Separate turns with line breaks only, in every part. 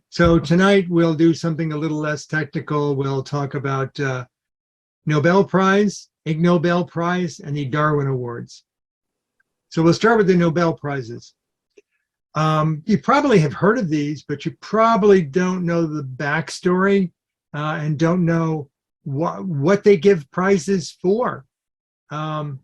So tonight we'll do something a little less technical. We'll talk about Nobel Prize, Ig Nobel Prize, and the Darwin Awards. So we'll start with the Nobel Prizes. You probably have heard of these, but you probably don't know the backstory and don't know what they give prizes for. The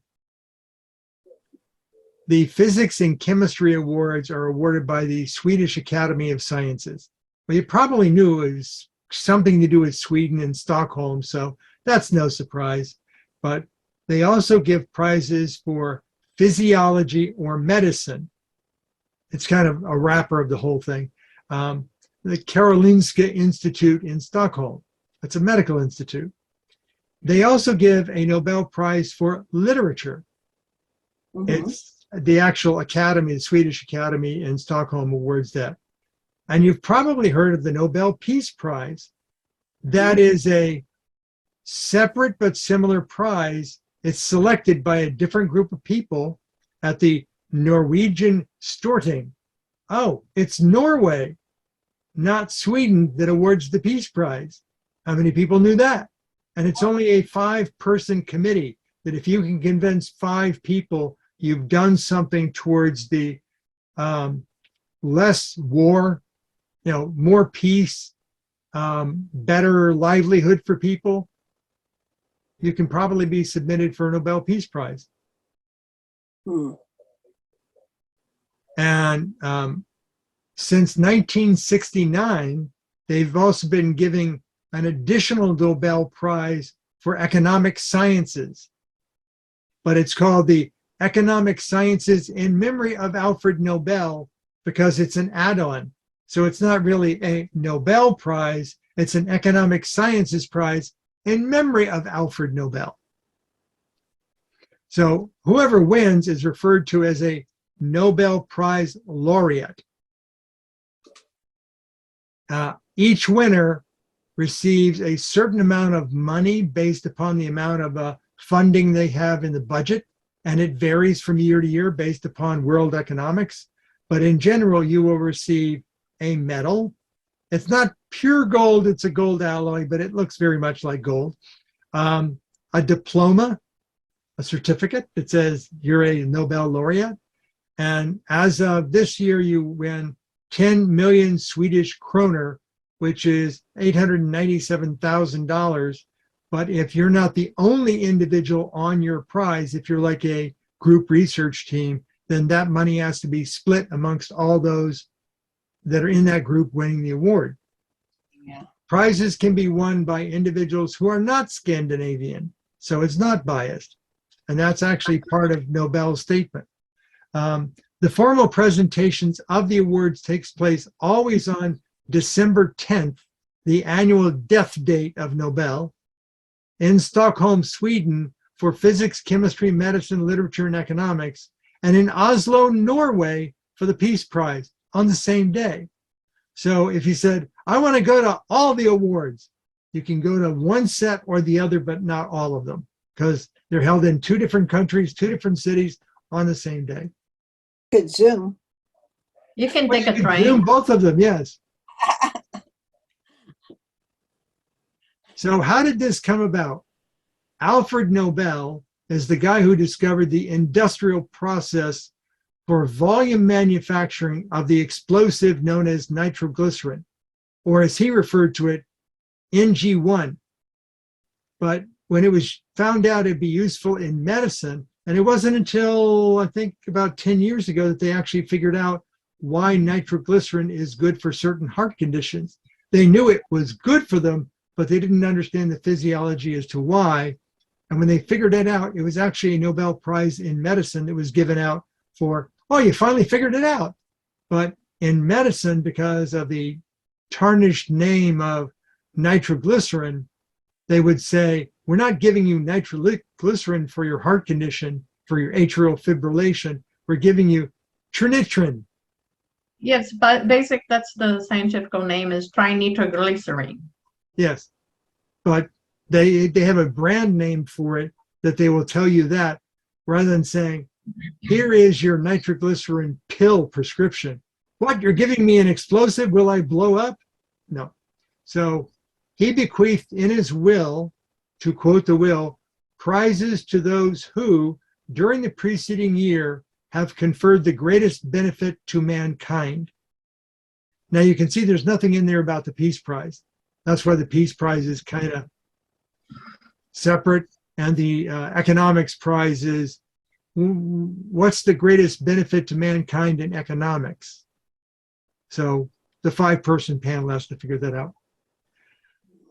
Physics and Chemistry Awards are awarded by the Swedish Academy of Sciences. Well, you probably knew it was something to do with Sweden and Stockholm, so that's no surprise. But they also give prizes for physiology or medicine. It's kind of a wrapper of the whole thing. The Karolinska Institute in Stockholm. It's a medical institute. They also give a Nobel Prize for literature. Mm-hmm. It's the actual academy, the Swedish Academy in Stockholm awards that. And you've probably heard of the Nobel Peace Prize. That is a separate but similar prize. It's selected by a different group of people at the Norwegian Storting. Oh, it's Norway, not Sweden, that awards the Peace Prize. How many people knew that? And it's only a 5-person committee that if you can convince 5 people, you've done something towards the less war, more peace, better livelihood for people, you can probably be submitted for a Nobel Peace Prize. And since 1969, they've also been giving an additional Nobel Prize for economic sciences, but it's called the Economic Sciences in memory of Alfred Nobel because it's an add-on. So it's not really a Nobel Prize, it's an Economic Sciences Prize in memory of Alfred Nobel. So whoever wins is referred to as a Nobel Prize laureate. Each winner receives a certain amount of money based upon the amount of funding they have in the budget, and it varies from year to year based upon world economics. But in general, you will receive a medal. It's not pure gold, it's a gold alloy, but it looks very much like gold. A diploma, a certificate that says you're a Nobel laureate. And as of this year, you win 10 million Swedish kroner, which is $897,000. But if you're not the only individual on your prize, if you're like a group research team, then that money has to be split amongst all those that are in that group winning the award. Yeah. Prizes can be won by individuals who are not Scandinavian, so it's not biased. And that's actually part of Nobel's statement. The formal presentations of the awards takes place always on December 10th, the annual death date of Nobel, in Stockholm, Sweden, for physics, chemistry, medicine, literature, and economics, and in Oslo, Norway, for the Peace Prize on the same day. So if you said, I want to go to all the awards, you can go to one set or the other, but not all of them, because they're held in 2 different countries, 2 different cities on the same day.
Could Zoom.
You can take a train.
Zoom both of them, yes. So how did this come about? Alfred Nobel is the guy who discovered the industrial process for volume manufacturing of the explosive known as nitroglycerin, or as he referred to it, NG1. But when it was found out it'd be useful in medicine, and it wasn't until I think about 10 years ago that they actually figured out why nitroglycerin is good for certain heart conditions. They knew it was good for them, but they didn't understand the physiology as to why. And when they figured it out, it was actually a Nobel Prize in medicine that was given out for, oh, you finally figured it out. But in medicine, because of the tarnished name of nitroglycerin, they would say, we're not giving you nitroglycerin for your heart condition, for your atrial fibrillation. We're giving you trinitrin.
Yes, but that's the scientific name is trinitroglycerine.
Yes, but they have a brand name for it that they will tell you that, rather than saying, here is your nitroglycerin pill prescription. What, you're giving me an explosive? Will I blow up? No. So he bequeathed in his will, to quote the will, prizes to those who, during the preceding year, have conferred the greatest benefit to mankind. Now you can see there's nothing in there about the Peace Prize. That's why the Peace Prize is kind of separate, and the economics prize is what's the greatest benefit to mankind in economics. So the 5-person panel has to figure that out.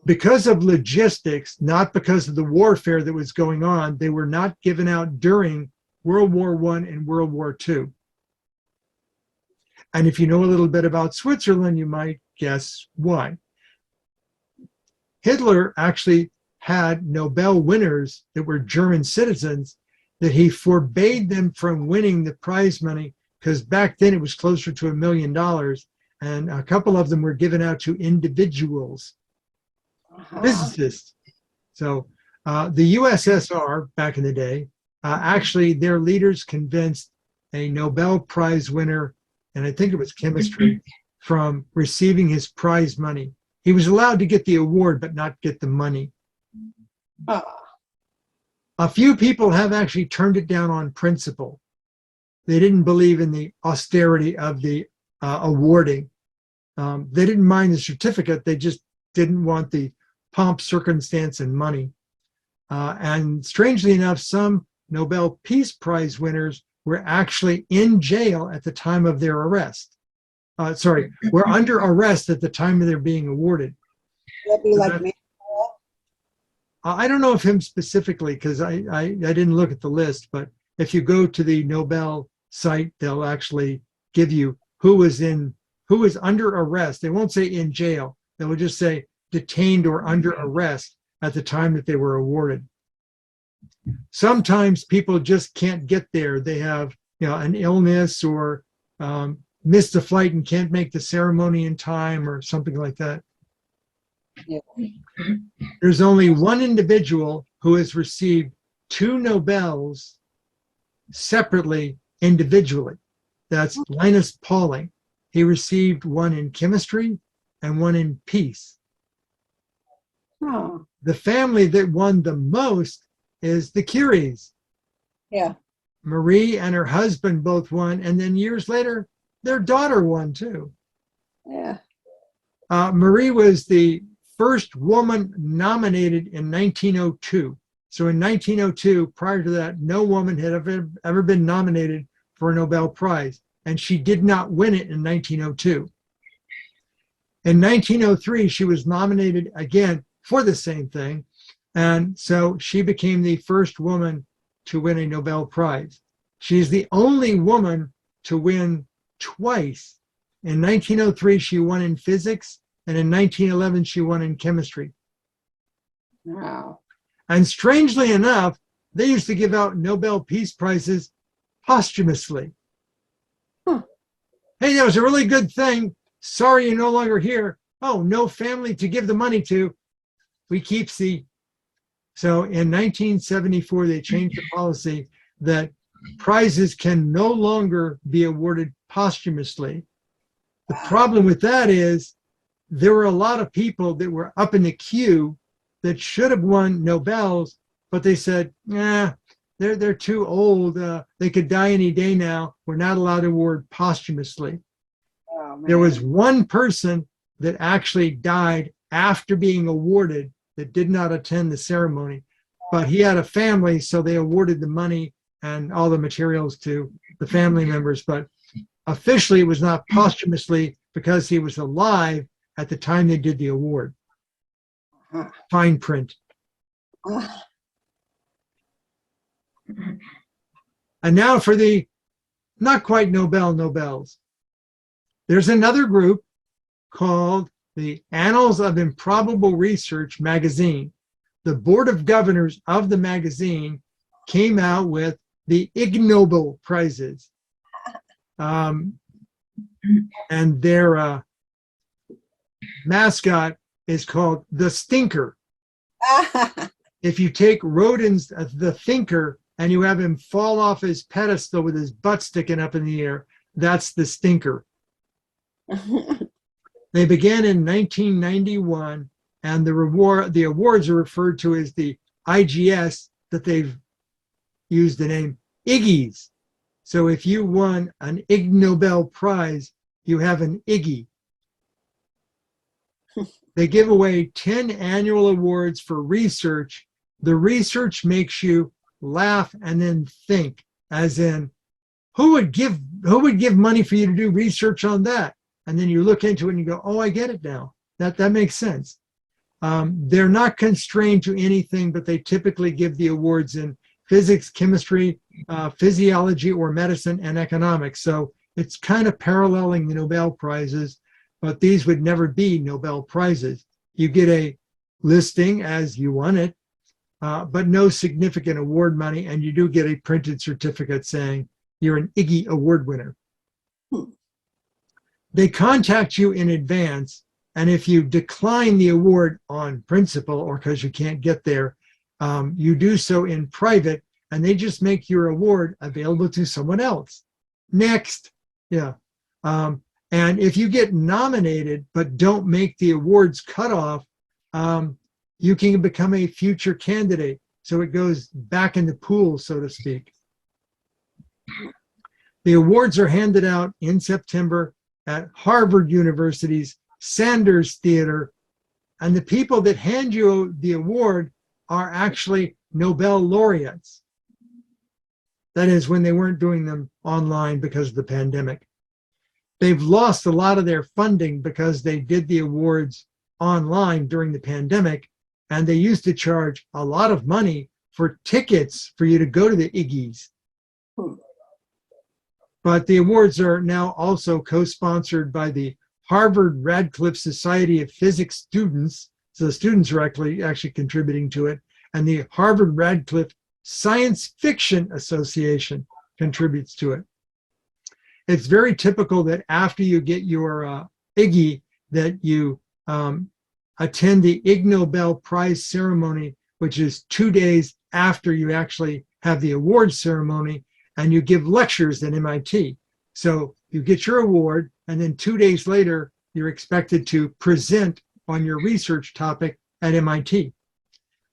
Because of logistics, not because of the warfare that was going on, they were not given out during World War I and World War II. And if you know a little bit about Switzerland, you might guess why. Hitler actually had Nobel winners that were German citizens that he forbade them from winning the prize money, because back then it was closer to $1 million, and a couple of them were given out to individuals, physicists. So the USSR back in the day, actually their leaders convinced a Nobel Prize winner, and I think it was chemistry, from receiving his prize money. He was allowed to get the award, but not get the money. A few people have actually turned it down on principle. They didn't believe in the austerity of the awarding. They didn't mind the certificate. They just didn't want the pomp, circumstance, and money. And strangely enough, some Nobel Peace Prize winners were actually in jail at the time of their arrest. Were under arrest at the time of their being awarded.
That'd be like me.
I don't know of him specifically, because I didn't look at the list, but if you go to the Nobel site, they'll actually give you who is under arrest. They won't say in jail. They will just say detained or under arrest at the time that they were awarded. Sometimes people just can't get there. They have, an illness, or missed a flight and can't make the ceremony in time, or something like that.
Yeah.
There's only one individual who has received 2 Nobels separately, individually. That's Linus Pauling. He received one in chemistry and one in peace.
Oh,
The family that won the most is the Curies.
yeah.
Marie and her husband both won, and then years later, their daughter won too.
Yeah.
Marie was the first woman nominated in 1902. So in 1902, prior to that, no woman had ever been nominated for a Nobel Prize, and she did not win it in 1902. In 1903, she was nominated again for the same thing, and so she became the first woman to win a Nobel Prize. She's the only woman to win twice. In 1903, she won in physics, and in 1911, she won in chemistry.
Wow.
And strangely enough, they used to give out Nobel Peace Prizes posthumously.
Huh.
Hey, that was a really good thing. Sorry you're no longer here. Oh, no family to give the money to. We keep the. So in 1974, they changed the policy that prizes can no longer be awarded posthumously. The problem with that is there were a lot of people that were up in the queue that should have won Nobels, but they said, they're too old. They could die any day now. We're not allowed to award posthumously.
Oh, man.
There was one person that actually died after being awarded that did not attend the ceremony, but he had a family, so they awarded the money and all the materials to the family members. But officially, it was not posthumously because he was alive at the time they did the award. Fine print. And now for the not quite Nobels. There's another group called the Annals of Improbable Research magazine. The board of governors of the magazine came out with the Ig Nobel prizes. And their mascot is called the Stinker. If you take Rodin's The Thinker and you have him fall off his pedestal with his butt sticking up in the air, that's the Stinker. They began in 1991, and the awards are referred to as the IGS, that they've used the name Iggy's. So if you won an Ig Nobel Prize, you have an Iggy. They give away 10 annual awards for research. The research makes you laugh and then think, as in, who would give money for you to do research on that? And then you look into it and you go, oh, I get it now. That makes sense. They're not constrained to anything, but they typically give the awards in physics, chemistry, physiology, or medicine and economics. So it's kind of paralleling the Nobel Prizes, but these would never be Nobel Prizes. You get a listing as you won it, but no significant award money, and you do get a printed certificate saying you're an Iggy Award winner. They contact you in advance, and if you decline the award on principle or because you can't get there, you do so in private, and they just make your award available to someone else. Next. Yeah. And if you get nominated but don't make the awards cutoff, you can become a future candidate. So it goes back in the pool, so to speak. The awards are handed out in September at Harvard University's Sanders Theater, and the people that hand you the award are actually Nobel laureates. That is, when they weren't doing them online because of the pandemic. They've lost a lot of their funding because they did the awards online during the pandemic, and they used to charge a lot of money for tickets for you to go to the Iggy's. But the awards are now also co-sponsored by the Harvard Radcliffe Society of Physics students, so the students are actually contributing to it, and the Harvard Radcliffe Science Fiction Association contributes to it. It's very typical that after you get your Iggy, that you attend the Ig Nobel Prize ceremony, which is 2 days after you actually have the award ceremony, and you give lectures at MIT. So you get your award, and then 2 days later, you're expected to present on your research topic at MIT.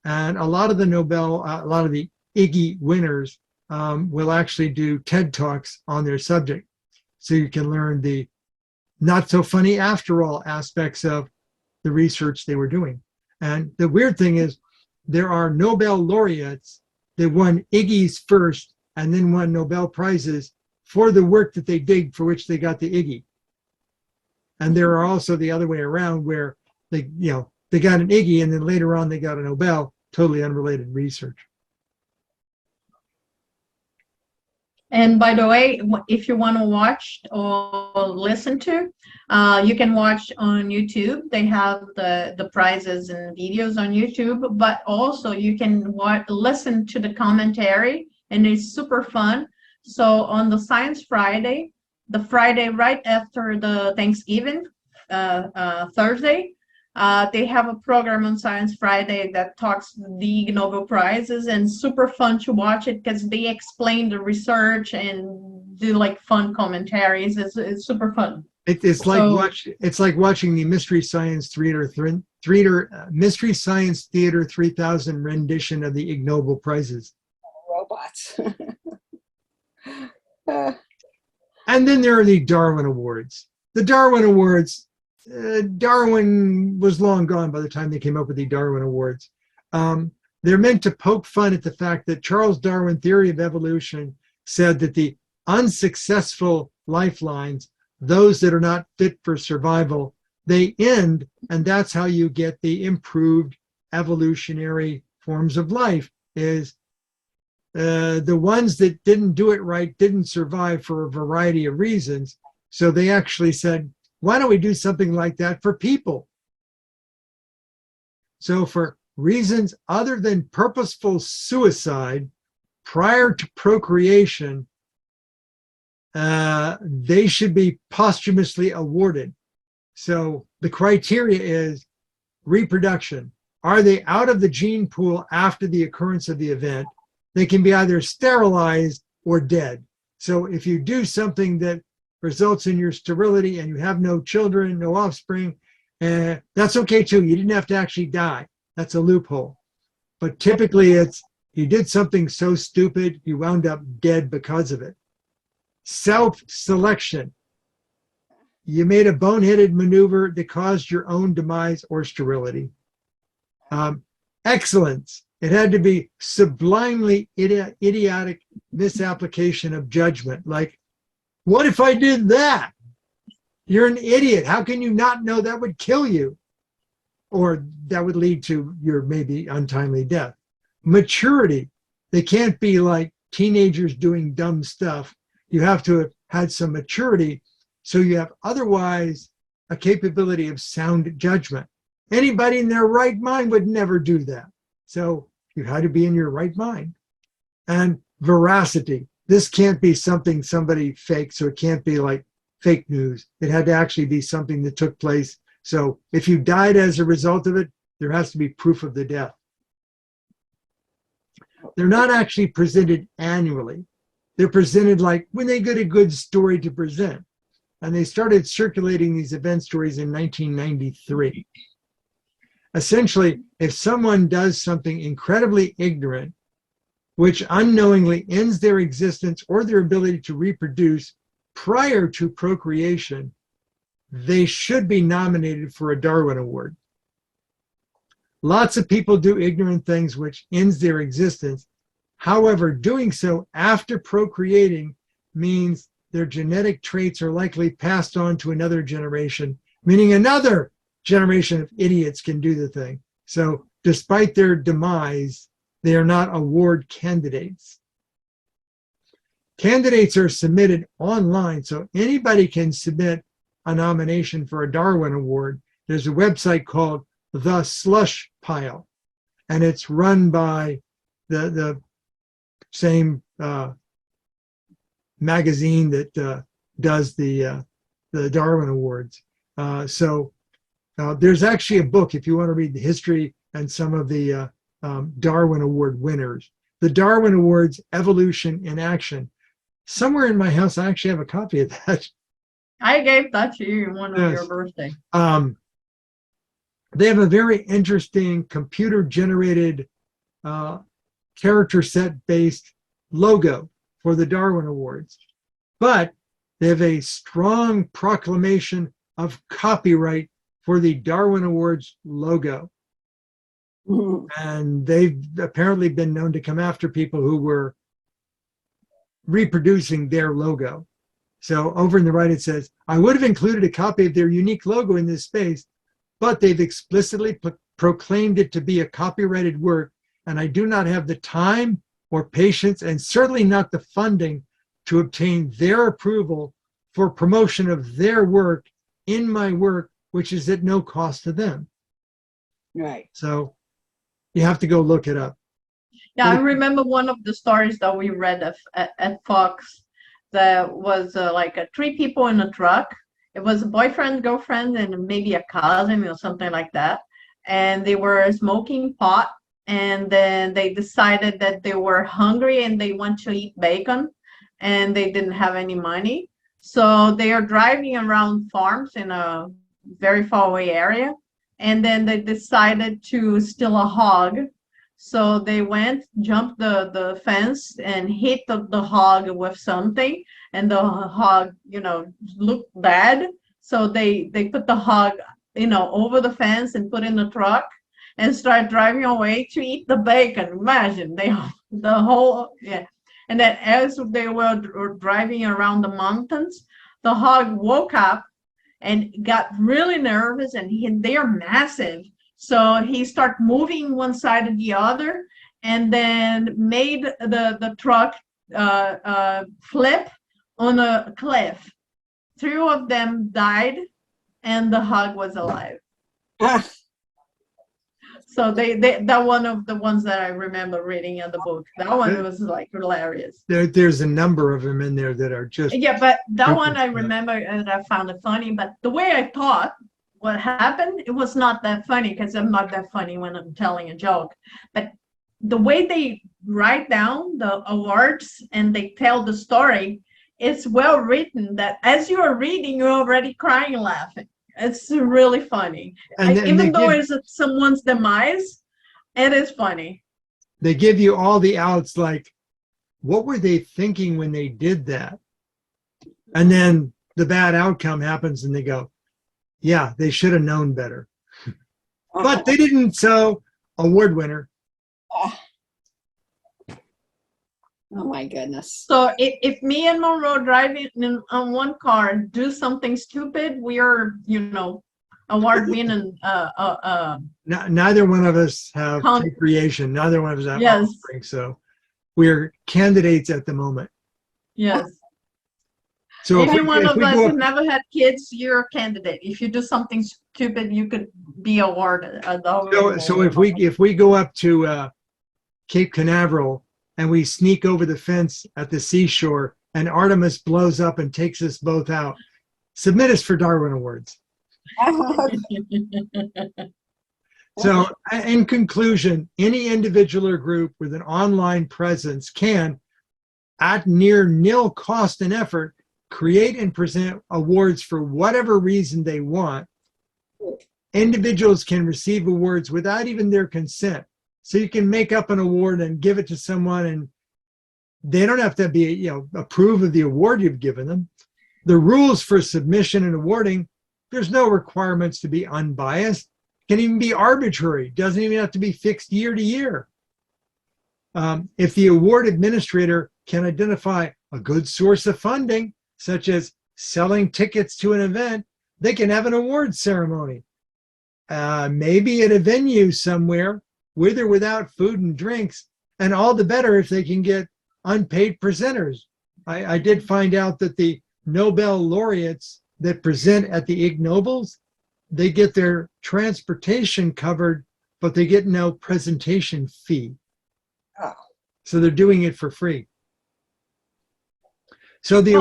And a lot of the Iggy winners will actually do TED Talks on their subject. So you can learn the not so funny after all aspects of the research they were doing. And the weird thing is there are Nobel laureates that won Iggy's first and then won Nobel Prizes for the work that they did for which they got the Iggy. And there are also the other way around where they got an Iggy and then later on they got a Nobel, totally unrelated research.
And by the way, if you want to watch or listen to, you can watch on YouTube. They have the prizes and videos on YouTube, but also you can listen to the commentary, and it's super fun. So on the Science Friday, the Friday right after the Thanksgiving, Thursday, they have a program on Science Friday that talks the Nobel Prizes, and super fun to watch it because they explain the research and do like fun commentaries. It's super fun.
It's like watching the Mystery Science Theater 3000 rendition of the Ig Nobel Prizes.
Robots.
And then there are the Darwin Awards. The Darwin Awards, Darwin was long gone by the time they came up with the Darwin Awards. They're meant to poke fun at the fact that Charles Darwin's theory of evolution said that the unsuccessful lifelines, those that are not fit for survival, they end, and that's how you get the improved evolutionary forms of life, is the ones that didn't do it right didn't survive for a variety of reasons. So they actually said, why don't we do something like that for people? So for reasons other than purposeful suicide prior to procreation, they should be posthumously awarded. So the criteria is reproduction. Are they out of the gene pool after the occurrence of the event? They can be either sterilized or dead. So if you do something that results in your sterility and you have no children, no offspring, that's okay too. You didn't have to actually die. That's a loophole. But typically it's you did something so stupid, you wound up dead because of it. Self-selection. You made a boneheaded maneuver that caused your own demise or sterility. Excellence. It had to be sublimely idiotic misapplication of judgment. Like, what if I did that? You're an idiot. How can you not know that would kill you? Or that would lead to your maybe untimely death. Maturity. They can't be like teenagers doing dumb stuff. You have to have had some maturity so you have otherwise a capability of sound judgment. Anybody in their right mind would never do that. So you had to be in your right mind. And veracity. This can't be something somebody faked, so it can't be like fake news. It had to actually be something that took place. So if you died as a result of it, there has to be proof of the death. They're not actually presented annually. They're presented like when they get a good story to present. And they started circulating these event stories in 1993. Essentially, if someone does something incredibly ignorant, which unknowingly ends their existence or their ability to reproduce prior to procreation, they should be nominated for a Darwin Award. Lots of people do ignorant things which ends their existence. However, doing so after procreating means their genetic traits are likely passed on to another generation, meaning another generation of idiots can do the thing. So despite their demise, they are not award candidates. Candidates are submitted online, so anybody can submit a nomination for a Darwin Award. There's a website called The Slush Pile, and it's run by the same magazine that does the Darwin Awards. So there's actually a book if you want to read the history and some of the Darwin Award winners. The Darwin Awards, Evolution in Action. Somewhere in my house, I actually have a copy of that.
I gave that to you one of your birthday.
They have a very interesting computer-generated character set-based logo for the Darwin Awards. But they have a strong proclamation of copyright for the Darwin Awards logo. And they've apparently been known to come after people who were reproducing their logo. So over in the right, it says, I would have included a copy of their unique logo in this space, but they've explicitly proclaimed it to be a copyrighted work, and I do not have the time or patience, and certainly not the funding to obtain their approval for promotion of their work in my work, which is at no cost to them.
Right.
So you have to go look it up.
Yeah, I remember one of the stories that we read at Fox that was like 3 people in a truck. It was a boyfriend, girlfriend, and maybe a cousin or something like that. And they were smoking pot. And then they decided that they were hungry and they want to eat bacon. And they didn't have any money. So they are driving around farms in a very far away area. And then they decided to steal a hog. So they went, jumped the fence and hit the hog with something. And the hog, looked bad. So they put the hog, over the fence and put in the truck and start driving away to eat the bacon. Imagine And then as they were driving around the mountains, the hog woke up and got really nervous, and they are massive. So he started moving one side or the other, and then made the truck flip on a cliff. 3 of them died, and the hog was alive. So that one of the ones that I remember reading in the book. That one was like hilarious.
There's a number of them in there that are just...
Yeah, but that one I remember and I found it funny. But the way I thought what happened, it was not that funny, because I'm not that funny when I'm telling a joke. But the way they write down the awards and they tell the story, it's well written that as you are reading, you're already crying and laughing. It's really funny.
And then
Even though it's someone's demise, it is funny.
they give you all the outs, like, what were they thinking when they did that? And then the bad outcome happens and they go, yeah, they should have known better. But they didn't, so award winner.
Oh my goodness.
So if me and Monroe driving on one car do something stupid, we are, award winning.
Neither one of us have recreation. Neither one of us have offspring, so we're candidates at the moment.
Yes.
So
if one of us has never had kids, you're a candidate. If you do something stupid, you could be awarded.
So if we go up to Cape Canaveral and we sneak over the fence at the seashore and Artemis blows up and takes us both out, submit us for Darwin Awards. So in conclusion, any individual or group with an online presence can, at near nil cost and effort, create and present awards for whatever reason they want. Individuals can receive awards without even their consent. So you can make up an award and give it to someone, and they don't have to be, approve of the award you've given them. The rules for submission and awarding, there's no requirements to be unbiased. It can even be arbitrary. Doesn't even have to be fixed year to year. If the award administrator can identify a good source of funding, such as selling tickets to an event, they can have an award ceremony. Maybe at a venue somewhere, with or without food and drinks, and all the better if they can get unpaid presenters. I did find out that the Nobel laureates that present at the Ig Nobels, they get their transportation covered, but they get no presentation fee.
Oh.
So they're doing it for free. So the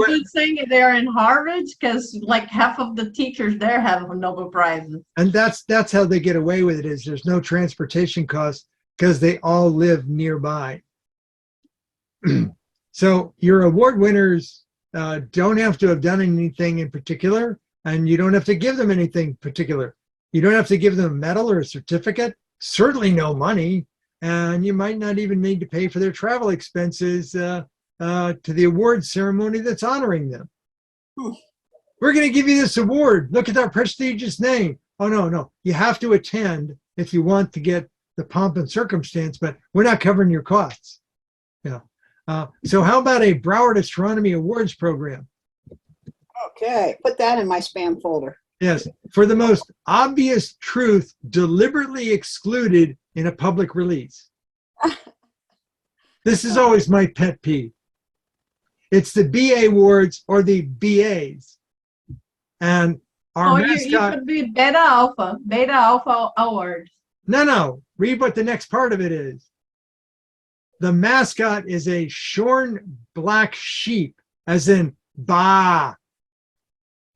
good thing they're in Harvard, because like half of the teachers there have Nobel Prizes.
And that's how they get away with it, is there's no transportation costs because they all live nearby. So your award winners don't have to have done anything in particular, and you don't have to give them anything particular. You don't have to give them a medal or a certificate, certainly no money, and you might not even need to pay for their travel expenses to the award ceremony that's honoring them. We're going to give you this award. Look at our prestigious name. Oh, no. You have to attend if you want to get the pomp and circumstance, but we're not covering your costs. So how about a Broward Astronomy Awards program?
Okay, put that in my spam folder.
Yes, for the most obvious truth deliberately excluded in a public release. This is always my pet peeve. It's the BA awards or the BAs. And our mascot...
You could be Beta Alpha Awards.
No. Read what the next part of it is. The mascot is a shorn black sheep, as in Ba.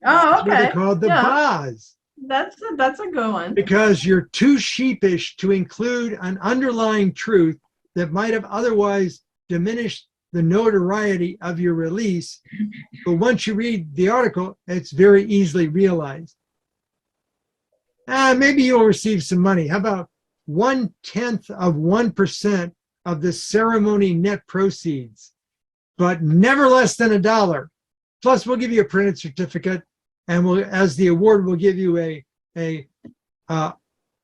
Oh, okay.
They're called the Bas.
That's a good one.
Because you're too sheepish to include an underlying truth that might have otherwise diminished the notoriety of your release. But once you read the article, it's very easily realized. Maybe you'll receive some money. How about 1/10 of 1% of the ceremony net proceeds, but never less than $1. Plus, we'll give you a printed certificate, and as the award, we'll give you a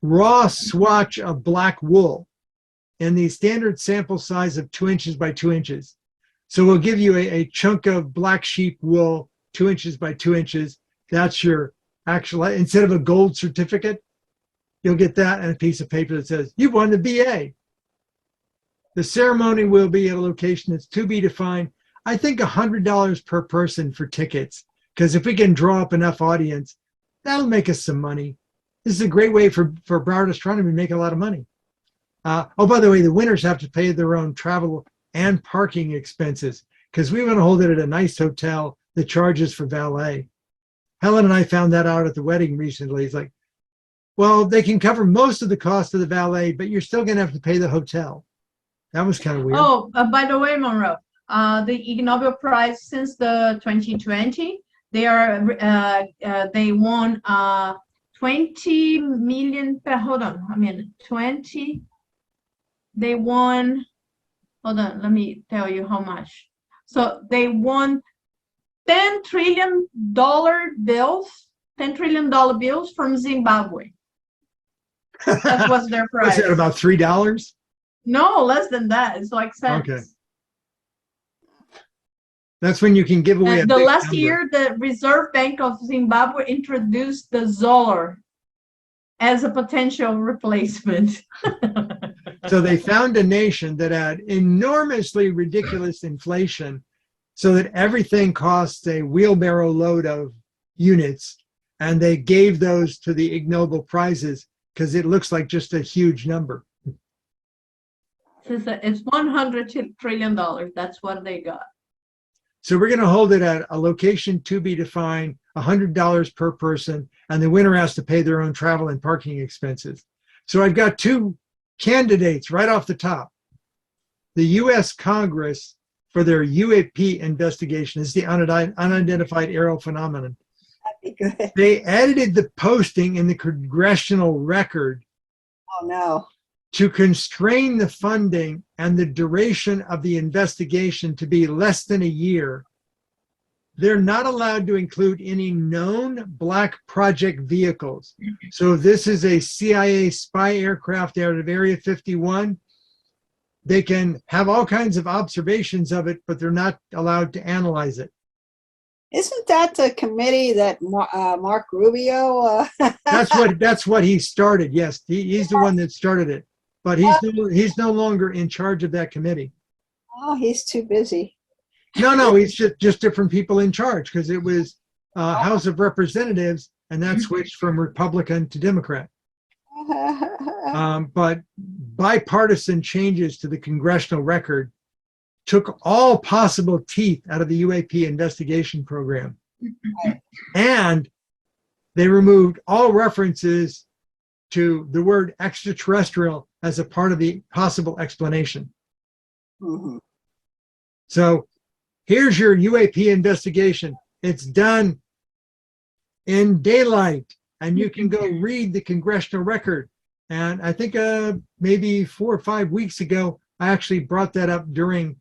raw swatch of black wool in the standard sample size of 2 inches by 2 inches. So we'll give you a chunk of black sheep wool, 2 inches by 2 inches. That's your actual, instead of a gold certificate, you'll get that and a piece of paper that says, you've won the BA. The ceremony will be at a location that's to be defined. I think $100 per person for tickets, because if we can draw up enough audience, that'll make us some money. This is a great way for Broward Astronomy to make a lot of money. Oh, by the way, the winners have to pay their own travel and parking expenses, because we want to hold it at a nice hotel that charges for valet. Helen and I found that out at the wedding recently. It's like, well, they can cover most of the cost of the valet, but you're still going to have to pay the hotel. That was kind of weird.
Oh, by the way, Monroe, the Ig Nobel Prize since the 2020. They won 20 million. Hold on, 20. They won. Hold on, let me tell you how much. So they won $10 trillion bills, $10 trillion bills from Zimbabwe. That was their prize.
Was it about $3?
No, less than that. It's like cents.
Okay. That's when you can give away a
The
big
last
number.
year, the Reserve Bank of Zimbabwe introduced the dollar as a potential replacement.
So they found a nation that had enormously ridiculous inflation so that everything costs a wheelbarrow load of units. And they gave those to the Ig Nobel Prizes because it looks like just a huge number.
It's $100 trillion. That's what they got.
So we're going to hold it at a location to be defined, $100 per person, and the winner has to pay their own travel and parking expenses. So I've got two candidates right off the top. The U.S. Congress for their UAP investigation is the unidentified aerial phenomenon.
That'd be good.
They edited the posting in the congressional record
Oh, no.
to constrain the funding and the duration of the investigation to be less than a year. They're not allowed to include any known black project vehicles. So if this is a CIA spy aircraft out of Area 51, they can have all kinds of observations of it, but they're not allowed to analyze it.
Isn't that the committee that Mark Rubio?
That's what he started. Yes, he's the one that started it, but he's no longer in charge of that committee.
Oh, he's too busy.
No, he's just different people in charge because it was House of Representatives, and that switched from Republican to Democrat. But bipartisan changes to the congressional record took all possible teeth out of the UAP investigation program. And they removed all references to the word extraterrestrial as a part of the possible explanation.
Mm-hmm.
So here's your UAP investigation. It's done in daylight, and you can go read the congressional record. And I think maybe 4 or 5 weeks ago, I actually brought that up during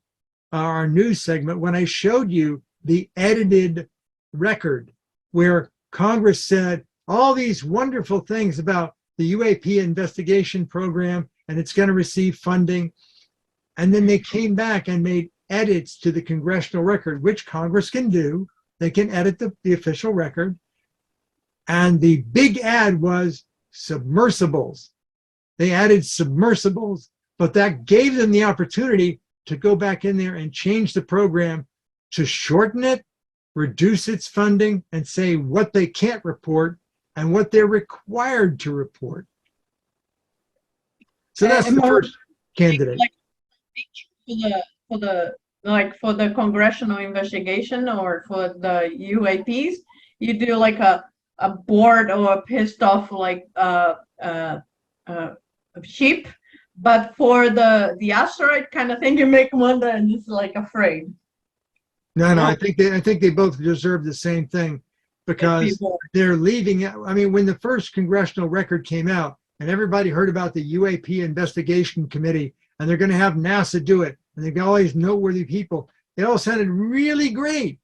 our news segment when I showed you the edited record where Congress said all these wonderful things about the UAP investigation program and it's going to receive funding. And then they came back and made edits to the congressional record, which Congress can do. They can edit the official record. And the big ad was submersibles. They added submersibles, but that gave them the opportunity to go back in there and change the program to shorten it, reduce its funding, and say what they can't report and what they're required to report. So that's the first candidate.
For the congressional investigation or for the UAPs, you do like a bored or pissed off sheep. But for the asteroid kind of thing, you make one that is like afraid.
No, I think they both deserve the same thing because they're leaving. I mean, when the first congressional record came out and everybody heard about the UAP investigation committee and they're going to have NASA do it and they got all these noteworthy people, it all sounded really great.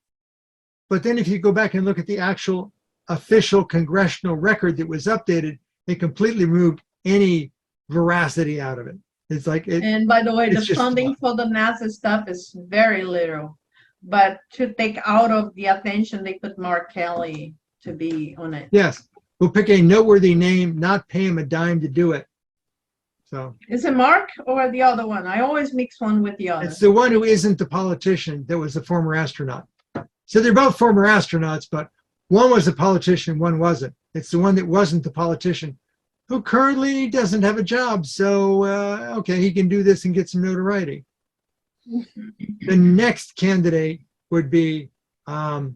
But then if you go back and look at the actual official congressional record that was updated, they completely removed any veracity out of it. It's like
and by the way, the funding for the NASA stuff is very little, but to take out of the attention, they put Mark Kelly to be on it.
Yes, we'll pick a noteworthy name, not pay him a dime to do it. So
is it Mark or the other one? I always mix one with the other.
It's the one who isn't the politician that was the former astronaut. So they're both former astronauts, but one was a politician, one wasn't. It's the one that wasn't the politician who currently doesn't have a job. So, okay, he can do this and get some notoriety. The next candidate would be the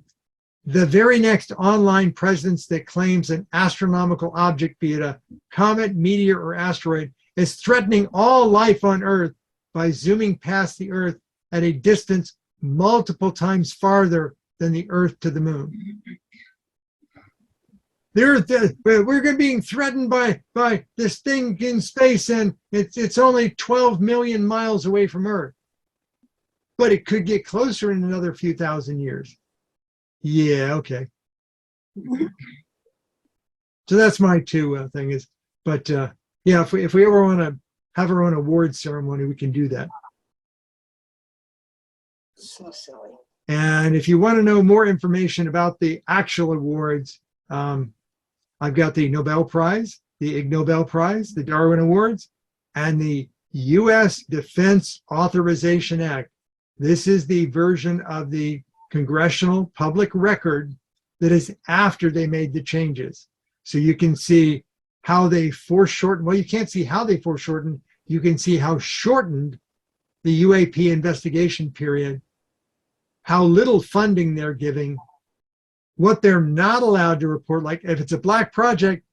very next online presence that claims an astronomical object, be it a comet, meteor, or asteroid, is threatening all life on Earth by zooming past the Earth at a distance multiple times farther than the Earth to the moon. We're being threatened by this thing in space, and it's only 12 million miles away from Earth. But it could get closer in another few thousand years. Yeah, okay. So that's my two thing is, but yeah, if we ever want to have our own award ceremony, we can do that.
So silly.
And if you want to know more information about the actual awards, I've got the Nobel Prize, the Ig Nobel Prize, the Darwin Awards, and the U.S. Defense Authorization Act. This is the version of the Congressional Public Record that is after they made the changes. So you can see how they foreshortened. Well, you can't see how they foreshortened. You can see how shortened the UAP investigation period, how little funding they're giving, what they're not allowed to report. Like if it's a black project,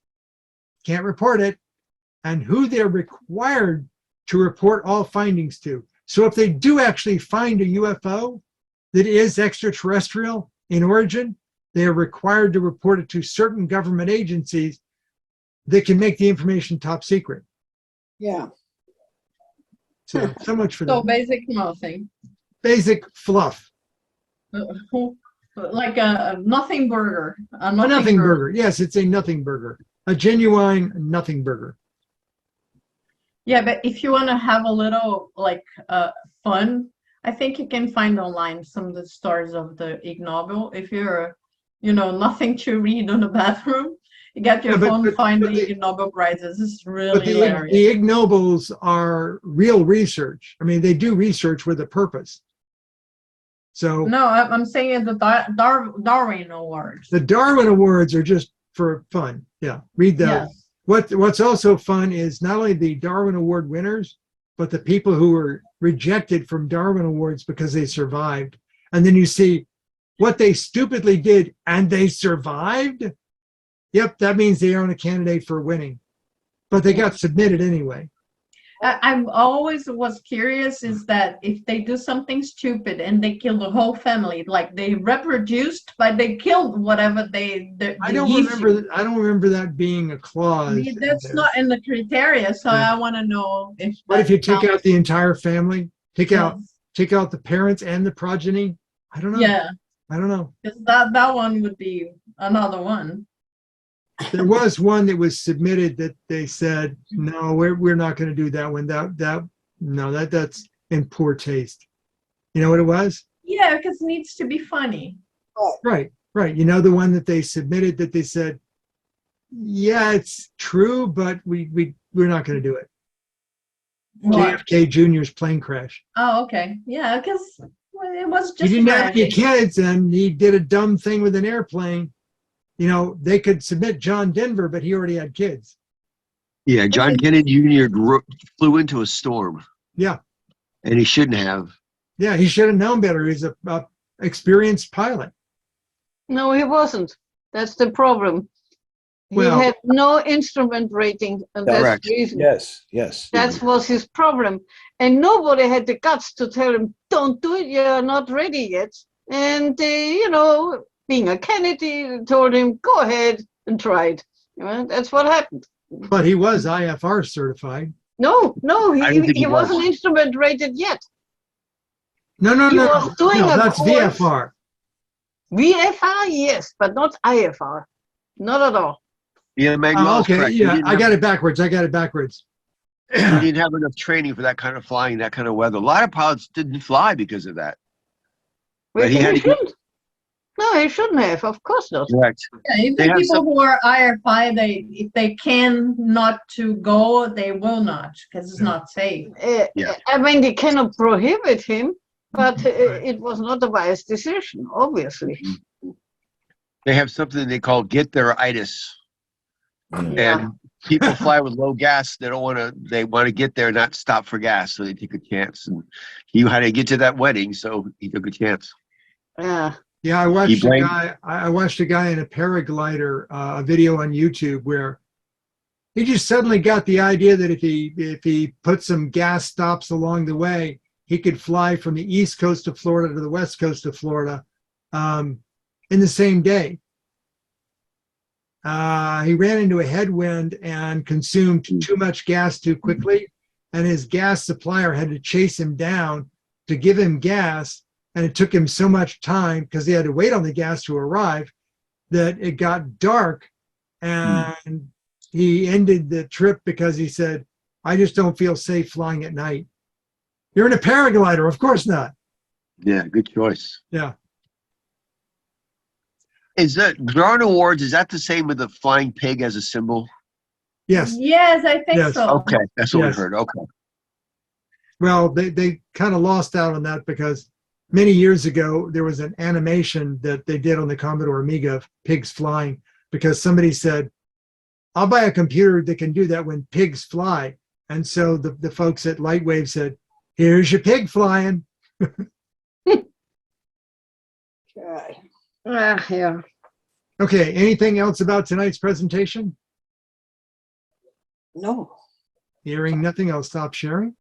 can't report it, and who they're required to report all findings to. So if they do actually find a UFO that is extraterrestrial in origin, they are required to report it to certain government agencies that can make the information top secret.
Yeah.
So much for
So
that.
basic nothing.
Basic fluff.
Like a nothing burger.
A nothing burger. Yes, it's a nothing burger. A genuine nothing burger.
Yeah, but if you want to have a little like fun, I think you can find online some of the stories of the Ig Nobel. If you're, nothing to read in the bathroom, you get your phone, find the Ig Nobel Prizes. It's really hilarious.
The Ig Nobels are real research. I mean, they do research with a purpose. So
no, I'm saying the Darwin Awards.
The Darwin Awards are just for fun. Yeah, read those.
Yes.
What's also fun is not only the Darwin Award winners, but the people who were rejected from Darwin Awards because they survived. And then you see what they stupidly did and they survived. Yep, that means they aren't a candidate for winning. But they got submitted anyway.
I always was curious is that if they do something stupid and they kill the whole family, like they reproduced, but they killed whatever
I don't remember that being a clause.
That's not in the criteria, so I want to know if.
What if you take out the entire family? Take out the parents and the progeny? I don't know.
Yeah.
I don't know.
Because that one would be another one.
There was one that was submitted that they said, no, we're not going to do that one. That's in poor taste. You know what it was?
Yeah, because it needs to be funny.
Right. You know the one that they submitted that they said, yeah, it's true, but we're not going to do it.
What?
JFK Jr.'s plane crash.
Oh, okay. Yeah, because it was just.
He didn't have any kids, and he did a dumb thing with an airplane. They could submit John Denver, but he already had kids.
Yeah, John Kennedy Jr. flew into a storm.
Yeah.
And he shouldn't have.
Yeah, he should have known better. He's a experienced pilot.
No, he wasn't. That's the problem.
Well,
he had no instrument rating, and that's
correct.
the reason.
Yes.
That was his problem. And nobody had the guts to tell him, don't do it, you're not ready yet. And, being a Kennedy, told him, go ahead and try it. That's what happened.
But he was IFR certified.
No, he
was.
wasn't instrument rated yet.
No.
was doing a
That's
course.
VFR.
VFR, yes, but not IFR. Not at all.
Yeah, Manuel's
Okay,
correct.
yeah, I got it backwards.
He didn't have enough training for that kind of flying, that kind of weather. A lot of pilots didn't fly because of that. But he had to get-
shouldn't. No, he shouldn't have. Of course not.
Correct.
Yeah, even
They have
people
some-
who are IFI, if they can not to go, they will not because it's not safe.
Yeah.
I mean, they cannot prohibit him, but it was not a wise decision, obviously.
They have something they call get their itis.
Yeah.
And people fly with low gas. They want to get there, not stop for gas. So they take a chance. And he had to get to that wedding, so he took a chance.
Yeah.
Yeah, I watched a guy in a paraglider, a video on YouTube where he just suddenly got the idea that if he put some gas stops along the way, he could fly from the east coast of Florida to the west coast of Florida in the same day. He ran into a headwind and consumed too much gas too quickly, and his gas supplier had to chase him down to give him gas, and it took him so much time because he had to wait on the gas to arrive that it got dark, and he ended the trip because he said, I just don't feel safe flying at night. You're in a paraglider, of course not.
Yeah, good choice.
Yeah.
Is that Darwin Awards? Is that the same with the flying pig as a symbol?
Yes.
Yes, I think
Yes.
so.
Okay, that's what
Yes.
we heard. Okay.
Well, they kind of lost out on that because many years ago, there was an animation that they did on the Commodore Amiga of pigs flying because somebody said, I'll buy a computer that can do that when pigs fly. And so the folks at Lightwave said, here's your pig flying.
God.
Yeah.
Okay, anything else about tonight's presentation?
No.
Hearing nothing, I'll stop sharing.